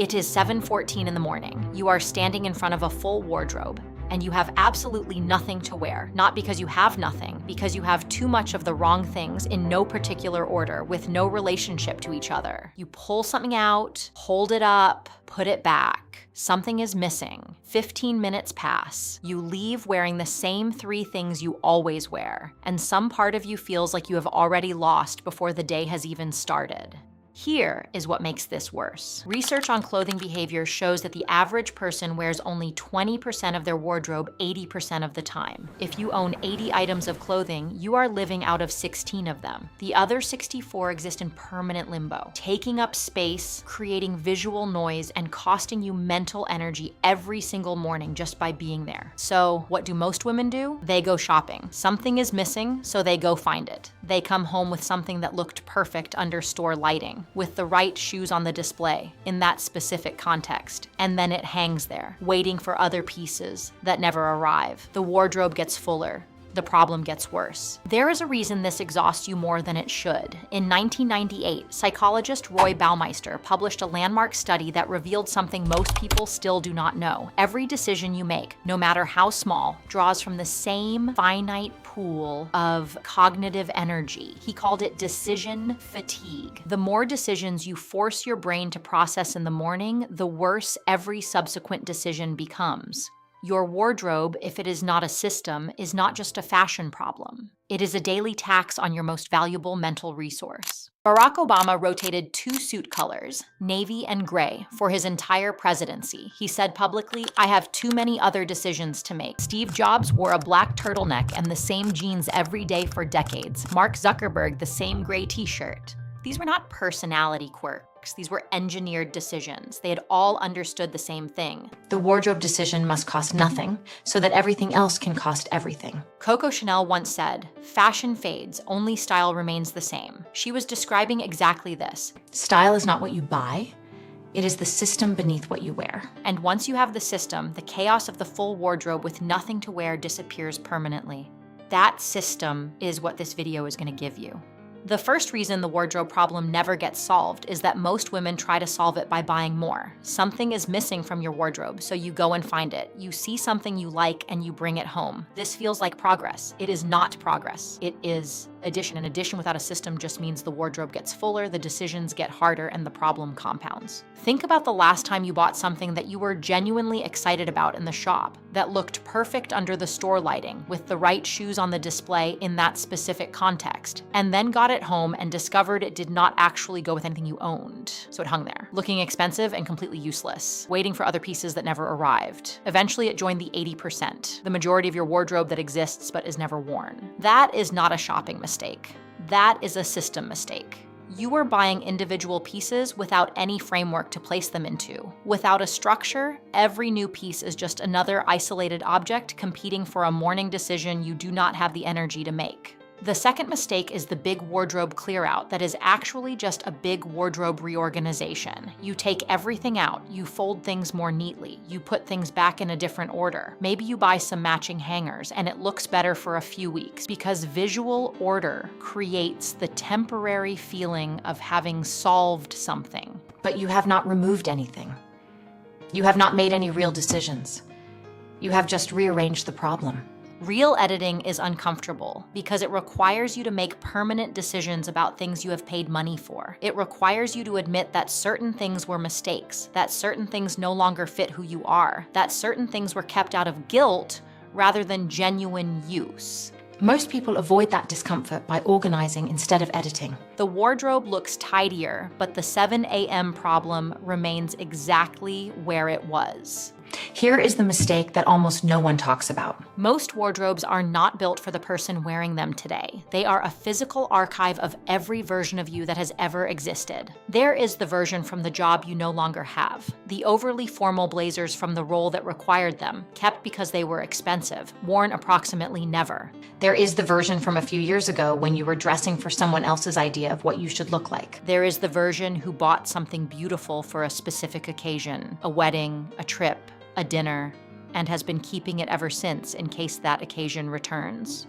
It is 7:14 in the morning. You are standing in front of a full wardrobe, and you have absolutely nothing to wear. Not because you have nothing, because you have too much of the wrong things in no particular order with no relationship to each other. You pull something out, hold it up, put it back. Something is missing. 15 minutes pass. You leave wearing the same 3 things you always wear, and some part of you feels like you have already lost before the day has even started. Here is what makes this worse. Research on clothing behavior shows that the average person wears only 20% of their wardrobe 80% of the time. If you own 80 items of clothing, you are living out of 16 of them. The other 64 exist in permanent limbo, taking up space, creating visual noise, and costing you mental energy every single morning just by being there. So what do most women do? They go shopping. Something is missing, so they go find it. They come home with something that looked perfect under store lighting, with the right shoes on the display in that specific context. And then it hangs there, waiting for other pieces that never arrive. The wardrobe gets fuller. The problem gets worse. There is a reason this exhausts you more than it should. In 1998, psychologist Roy Baumeister published a landmark study that revealed something most people still do not know. Every decision you make, no matter how small, draws from the same finite pool of cognitive energy. He called it decision fatigue. The more decisions you force your brain to process in the morning, the worse every subsequent decision becomes. Your wardrobe, if it is not a system, is not just a fashion problem. It is a daily tax on your most valuable mental resource. Barack Obama rotated 2 suit colors, navy and gray, for his entire presidency. He said publicly, "I have too many other decisions to make." Steve Jobs wore a black turtleneck and the same jeans every day for decades. Mark Zuckerberg, the same gray t-shirt. These were not personality quirks. These were engineered decisions. They had all understood the same thing. The wardrobe decision must cost nothing, so that everything else can cost everything. Coco Chanel once said, "Fashion fades, only style remains the same." She was describing exactly this. Style is not what you buy. It is the system beneath what you wear. And once you have the system, the chaos of the full wardrobe with nothing to wear disappears permanently. That system is what this video is going to give you. The first reason the wardrobe problem never gets solved is that most women try to solve it by buying more. Something is missing from your wardrobe, so you go and find it. You see something you like and you bring it home. This feels like progress. It is not progress. It is addition. And addition without a system just means the wardrobe gets fuller, the decisions get harder, and the problem compounds. Think about the last time you bought something that you were genuinely excited about in the shop, that looked perfect under the store lighting, with the right shoes on the display in that specific context, and then got it home and discovered it did not actually go with anything you owned. So it hung there, looking expensive and completely useless, waiting for other pieces that never arrived. Eventually it joined the 80%, the majority of your wardrobe that exists but is never worn. That is not a shopping mistake. That is a system mistake. You are buying individual pieces without any framework to place them into. Without a structure, every new piece is just another isolated object competing for a morning decision you do not have the energy to make. The second mistake is the big wardrobe clear out that is actually just a big wardrobe reorganization. You take everything out, you fold things more neatly, you put things back in a different order. Maybe you buy some matching hangers and it looks better for a few weeks because visual order creates the temporary feeling of having solved something. But you have not removed anything. You have not made any real decisions. You have just rearranged the problem. Real editing is uncomfortable because it requires you to make permanent decisions about things you have paid money for. It requires you to admit that certain things were mistakes, that certain things no longer fit who you are, that certain things were kept out of guilt rather than genuine use. Most people avoid that discomfort by organizing instead of editing. The wardrobe looks tidier, but the 7 a.m. problem remains exactly where it was. Here is the mistake that almost no one talks about. Most wardrobes are not built for the person wearing them today. They are a physical archive of every version of you that has ever existed. There is the version from the job you no longer have, the overly formal blazers from the role that required them, kept because they were expensive, worn approximately never. There is the version from a few years ago when you were dressing for someone else's idea of what you should look like. There is the version who bought something beautiful for a specific occasion, a wedding, a trip, a dinner, and has been keeping it ever since in case that occasion returns.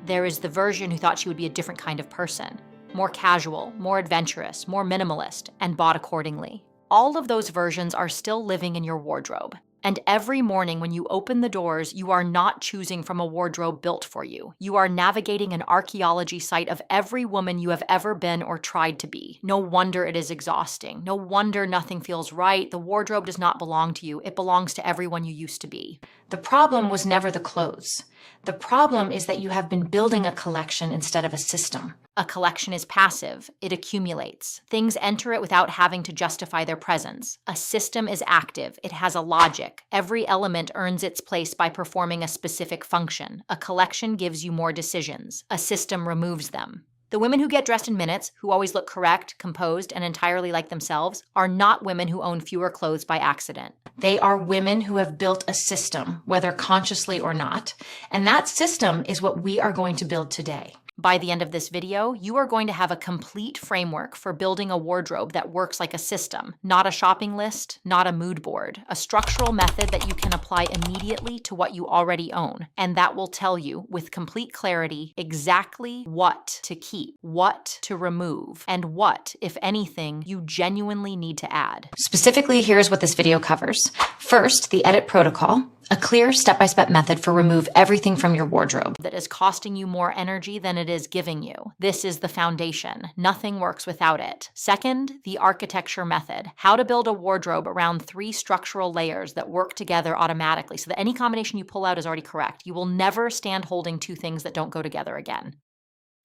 There is the version who thought she would be a different kind of person, more casual, more adventurous, more minimalist, and bought accordingly. All of those versions are still living in your wardrobe. And every morning when you open the doors, you are not choosing from a wardrobe built for you. You are navigating an archaeology site of every woman you have ever been or tried to be. No wonder it is exhausting. No wonder nothing feels right. The wardrobe does not belong to you. It belongs to everyone you used to be. The problem was never the clothes. The problem is that you have been building a collection instead of a system. A collection is passive. It accumulates. Things enter it without having to justify their presence. A system is active. It has a logic. Every element earns its place by performing a specific function. A collection gives you more decisions. A system removes them. The women who get dressed in minutes, who always look correct, composed, and entirely like themselves, are not women who own fewer clothes by accident. They are women who have built a system, whether consciously or not, and that system is what we are going to build today. By the end of this video, you are going to have a complete framework for building a wardrobe that works like a system, not a shopping list, not a mood board, a structural method that you can apply immediately to what you already own, and that will tell you with complete clarity exactly what to keep, what to remove, and what, if anything, you genuinely need to add. Specifically, here's what this video covers. First, the edit protocol, a clear step-by-step method for remove everything from your wardrobe that is costing you more energy than it is giving you. This is the foundation. Nothing works without it. Second, the architecture method, how to build a wardrobe around 3 structural layers that work together automatically so that any combination you pull out is already correct. You will never stand holding 2 things that don't go together again.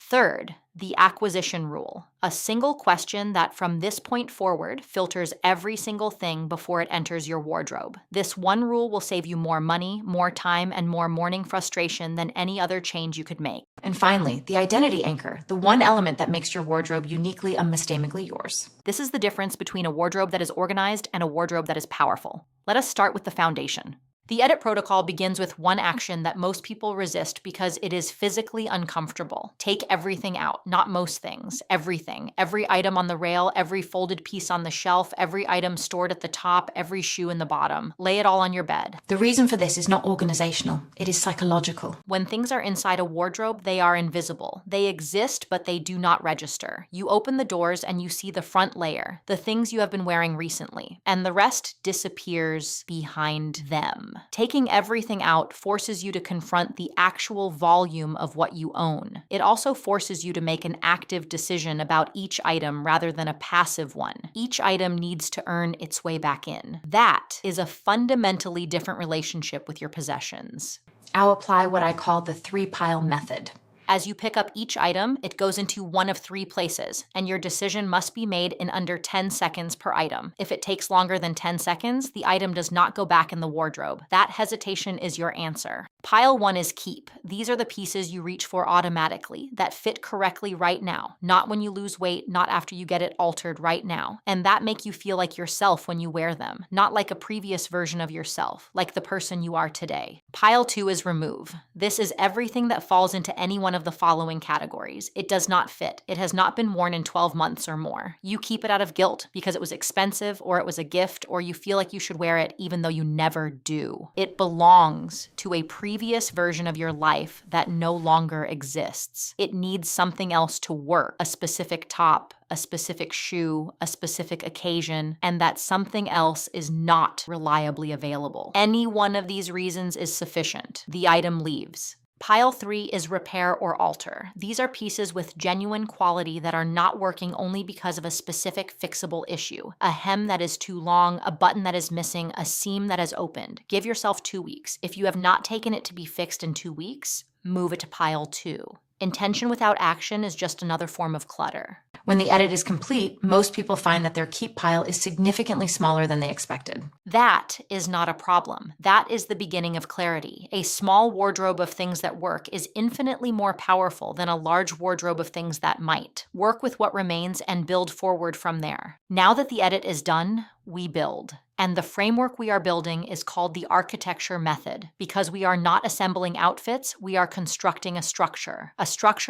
Third, the acquisition rule, a single question that from this point forward filters every single thing before it enters your wardrobe. This one rule will save you more money, more time, and more morning frustration than any other change you could make. And finally, the identity anchor, the one element that makes your wardrobe uniquely, unmistakably yours. This is the difference between a wardrobe that is organized and a wardrobe that is powerful. Let us start with the foundation. The edit protocol begins with one action that most people resist because it is physically uncomfortable. Take everything out, not most things, everything. Every item on the rail, every folded piece on the shelf, every item stored at the top, every shoe in the bottom. Lay it all on your bed. The reason for this is not organizational, it is psychological. When things are inside a wardrobe, they are invisible. They exist, but they do not register. You open the doors and you see the front layer, the things you have been wearing recently, and the rest disappears behind them. Taking everything out forces you to confront the actual volume of what you own. It also forces you to make an active decision about each item rather than a passive one. Each item needs to earn its way back in. That is a fundamentally different relationship with your possessions. I'll apply what I call the 3-pile method. As you pick up each item, it goes into one of 3 places, and your decision must be made in under 10 seconds per item. If it takes longer than 10 seconds, the item does not go back in the wardrobe. That hesitation is your answer. Pile 1 is keep. These are the pieces you reach for automatically, that fit correctly right now, not when you lose weight, not after you get it altered right now, and that make you feel like yourself when you wear them, not like a previous version of yourself, like the person you are today. Pile 2 is remove. This is everything that falls into any one of the following categories. It does not fit. It has not been worn in 12 months or more. You keep it out of guilt because it was expensive or it was a gift or you feel like you should wear it even though you never do. It belongs to a previous version of your life that no longer exists. It needs something else to work, a specific top, a specific shoe, a specific occasion, and that something else is not reliably available. Any one of these reasons is sufficient. The item leaves. Pile 3 is repair or alter. These are pieces with genuine quality that are not working only because of a specific fixable issue. A hem that is too long, a button that is missing, a seam that has opened. Give yourself 2 weeks. If you have not taken it to be fixed in 2 weeks, move it to pile 2. Intention without action is just another form of clutter. When the edit is complete, most people find that their keep pile is significantly smaller than they expected. That is not a problem. That is the beginning of clarity. A small wardrobe of things that work is infinitely more powerful than a large wardrobe of things that might. Work with what remains and build forward from there. Now that the edit is done, we build. And the framework we are building is called the architecture method, because we are not assembling outfits, we are constructing a structure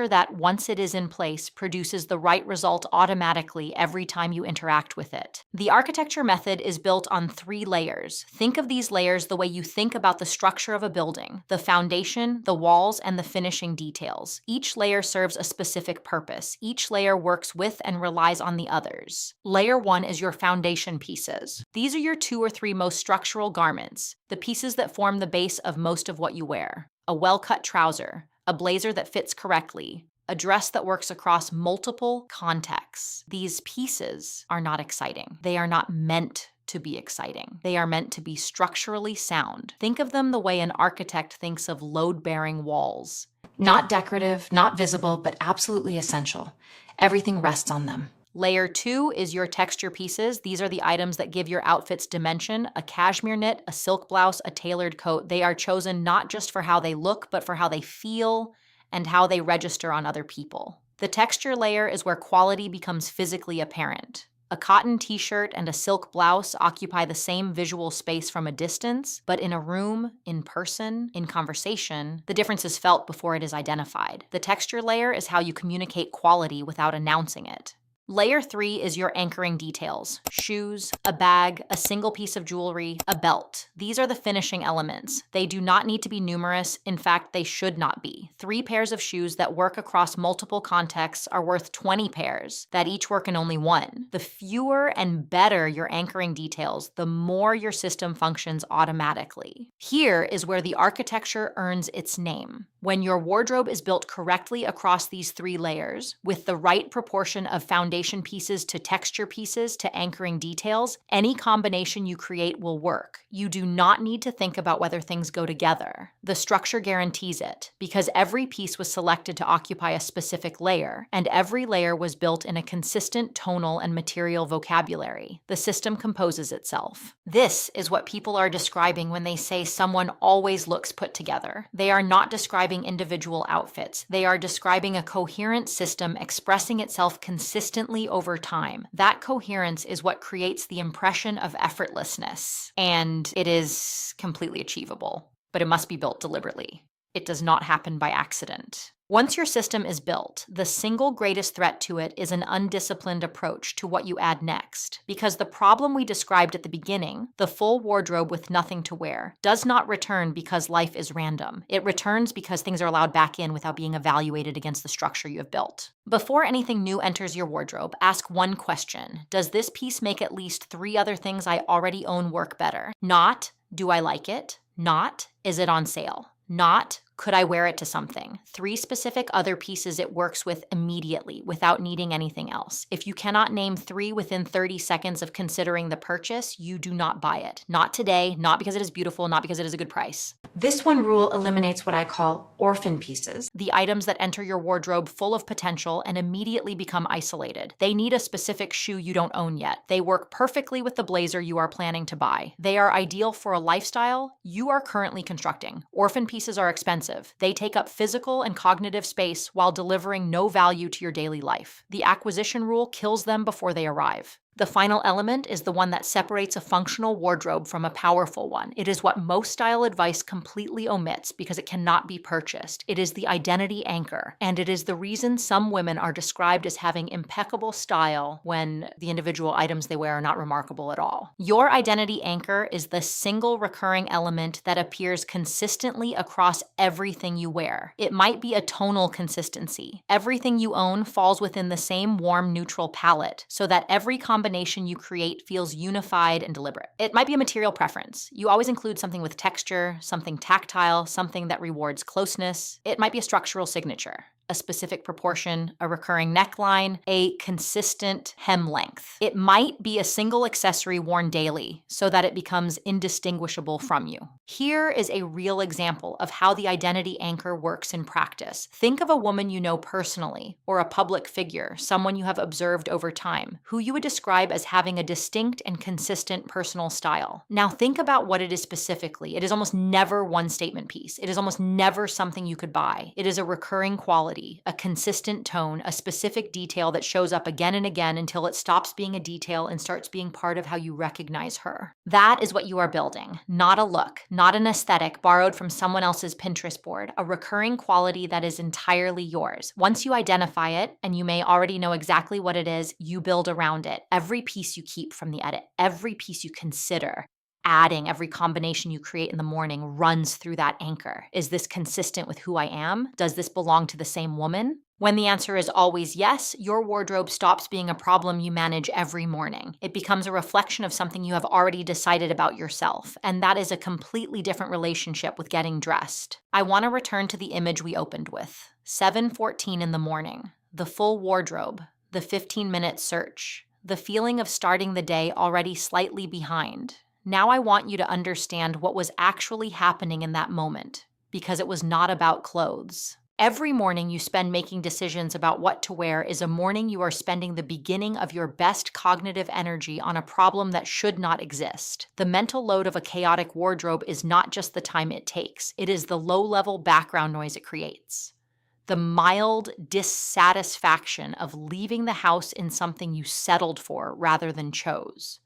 that, once it is in place, produces the right result automatically every time you interact with it. The architecture method is built on 3 layers. Think of these layers the way you think about the structure of a building: the foundation, the walls, and the finishing details. Each layer serves a specific purpose. Each layer works with and relies on the others. Layer 1 is your foundation pieces. These are your 2 or 3 most structural garments, the pieces that form the base of most of what you wear. A well-cut trouser, a blazer that fits correctly, a dress that works across multiple contexts. These pieces are not exciting. They are not meant to be exciting. They are meant to be structurally sound. Think of them the way an architect thinks of load-bearing walls. Not decorative, not visible, but absolutely essential. Everything rests on them. Layer 2 is your texture pieces. These are the items that give your outfits dimension: a cashmere knit, a silk blouse, a tailored coat. They are chosen not just for how they look, but for how they feel and how they register on other people. The texture layer is where quality becomes physically apparent. A cotton t-shirt and a silk blouse occupy the same visual space from a distance, but in a room, in person, in conversation, the difference is felt before it is identified. The texture layer is how you communicate quality without announcing it. Layer 3 is your anchoring details: shoes, a bag, a single piece of jewelry, a belt. These are the finishing elements. They do not need to be numerous. In fact, they should not be. 3 pairs of shoes that work across multiple contexts are worth 20 pairs that each work in only one. The fewer and better your anchoring details, the more your system functions automatically. Here is where the architecture earns its name. When your wardrobe is built correctly across these 3 layers, with the right proportion of foundation pieces to texture pieces to anchoring details, any combination you create will work. You do not need to think about whether things go together. The structure guarantees it, because every piece was selected to occupy a specific layer, and every layer was built in a consistent tonal and material vocabulary. The system composes itself. This is what people are describing when they say someone always looks put together. They are not describing individual outfits. They are describing a coherent system expressing itself consistently over time. That coherence is what creates the impression of effortlessness, and it is completely achievable, but it must be built deliberately. It does not happen by accident. Once your system is built, the single greatest threat to it is an undisciplined approach to what you add next. Because the problem we described at the beginning, the full wardrobe with nothing to wear, does not return because life is random. It returns because things are allowed back in without being evaluated against the structure you have built. Before anything new enters your wardrobe, ask one question: does this piece make at least 3 other things I already own work better? Not, do I like it? Not, is it on sale? Not, could I wear it to something? 3 specific other pieces it works with immediately without needing anything else. If you cannot name 3 within 30 seconds of considering the purchase, you do not buy it. Not today, not because it is beautiful, not because it is a good price. This one rule eliminates what I call orphan pieces. The items that enter your wardrobe full of potential and immediately become isolated. They need a specific shoe you don't own yet. They work perfectly with the blazer you are planning to buy. They are ideal for a lifestyle you are currently constructing. Orphan pieces are expensive. They take up physical and cognitive space while delivering no value to your daily life. The acquisition rule kills them before they arrive. The final element is the one that separates a functional wardrobe from a powerful one. It is what most style advice completely omits because it cannot be purchased. It is the identity anchor, and it is the reason some women are described as having impeccable style when the individual items they wear are not remarkable at all. Your identity anchor is the single recurring element that appears consistently across everything you wear. It might be a tonal consistency. Everything you own falls within the same warm, neutral palette, so that every combination you create feels unified and deliberate. It might be a material preference. You always include something with texture, something tactile, something that rewards closeness. It might be a structural signature. A specific proportion, a recurring neckline, a consistent hem length. It might be a single accessory worn daily so that it becomes indistinguishable from you. Here is a real example of how the identity anchor works in practice. Think of a woman you know personally, or a public figure, someone you have observed over time, who you would describe as having a distinct and consistent personal style. Now think about what it is specifically. It is almost never one statement piece. It is almost never something you could buy. It is a recurring quality. quality, a consistent tone, a specific detail that shows up again and again until it stops being a detail and starts being part of how you recognize her. That is what you are building, not a look, not an aesthetic borrowed from someone else's Pinterest board, a recurring quality that is entirely yours. Once you identify it, and you may already know exactly what it is, you build around it. Every piece you keep from the edit, every piece you consider, adding, every combination you create in the morning runs through that anchor. Is this consistent with who I am? Does this belong to the same woman? When the answer is always yes, your wardrobe stops being a problem you manage every morning. It becomes a reflection of something you have already decided about yourself, and that is a completely different relationship with getting dressed. I want to return to the image we opened with. 7:14 in the morning, the full wardrobe, the 15-minute search, the feeling of starting the day already slightly behind. Now I want you to understand what was actually happening in that moment, because it was not about clothes. Every morning you spend making decisions about what to wear is a morning you are spending the beginning of your best cognitive energy on a problem that should not exist. The mental load of a chaotic wardrobe is not just the time it takes, it is the low-level background noise it creates. The mild dissatisfaction of leaving the house in something you settled for rather than chose.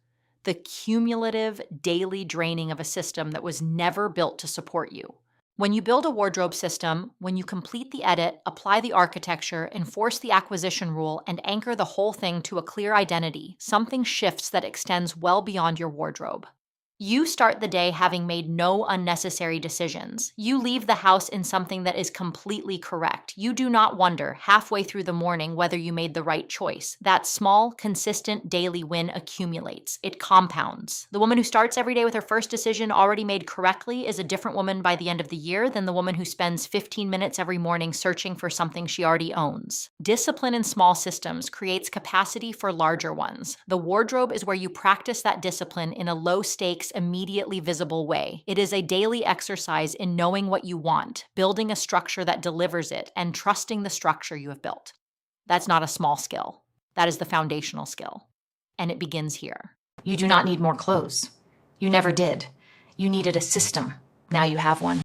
The cumulative daily draining of a system that was never built to support you. When you build a wardrobe system, when you complete the edit, apply the architecture, enforce the acquisition rule, and anchor the whole thing to a clear identity, something shifts that extends well beyond your wardrobe. You start the day having made no unnecessary decisions. You leave the house in something that is completely correct. You do not wonder halfway through the morning whether you made the right choice. That small, consistent daily win accumulates. It compounds. The woman who starts every day with her first decision already made correctly is a different woman by the end of the year than the woman who spends 15 minutes every morning searching for something she already owns. Discipline in small systems creates capacity for larger ones. The wardrobe is where you practice that discipline in a low-stakes, immediately visible way. It is a daily exercise in knowing what you want, building a structure that delivers it, and trusting the structure you have built. That's not a small skill. That is the foundational skill. And it begins here. You do not need more clothes. You never did. You needed a system. Now you have one.